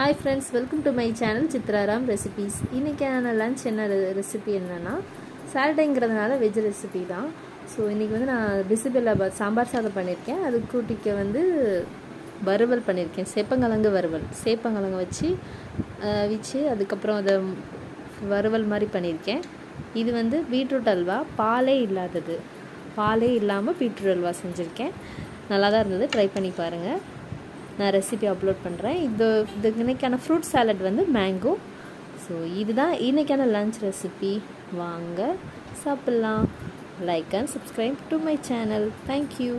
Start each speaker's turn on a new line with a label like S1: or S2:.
S1: Hi friends, welcome to my channel Chitraram Recipes. இன்னைக்கான lunch என்ன recipe என்னன்னா சாட்டர்டேங்கிறதுனால veg recipe தான். ஸோ இன்றைக்கி வந்து நான் பிசிபெல்லாபாத் சாம்பார் சாதம் பண்ணியிருக்கேன். அது கூட்டிக்க வந்து வறுவல் பண்ணியிருக்கேன். சேப்பங்கிழங்கு வச்சு வச்சு அதுக்கப்புறம் அதை வறுவல் மாதிரி பண்ணியிருக்கேன். இது வந்து பீட்ரூட் அல்வா, பாலே இல்லாமல் பீட்ரூட் அல்வா செஞ்சுருக்கேன். நல்லா தான் இருந்தது, ட்ரை பண்ணி பாருங்கள். நான் ரெசிபி அப்லோட் பண்ணுறேன். இது இன்றைக்கான ஃப்ரூட் சாலட் வந்து மேங்கோ. ஸோ இதுதான் இன்றைக்கான லன்ச் ரெசிபி. வாங்க சாப்பிட்லாம். Like and subscribe to my channel. Thank you.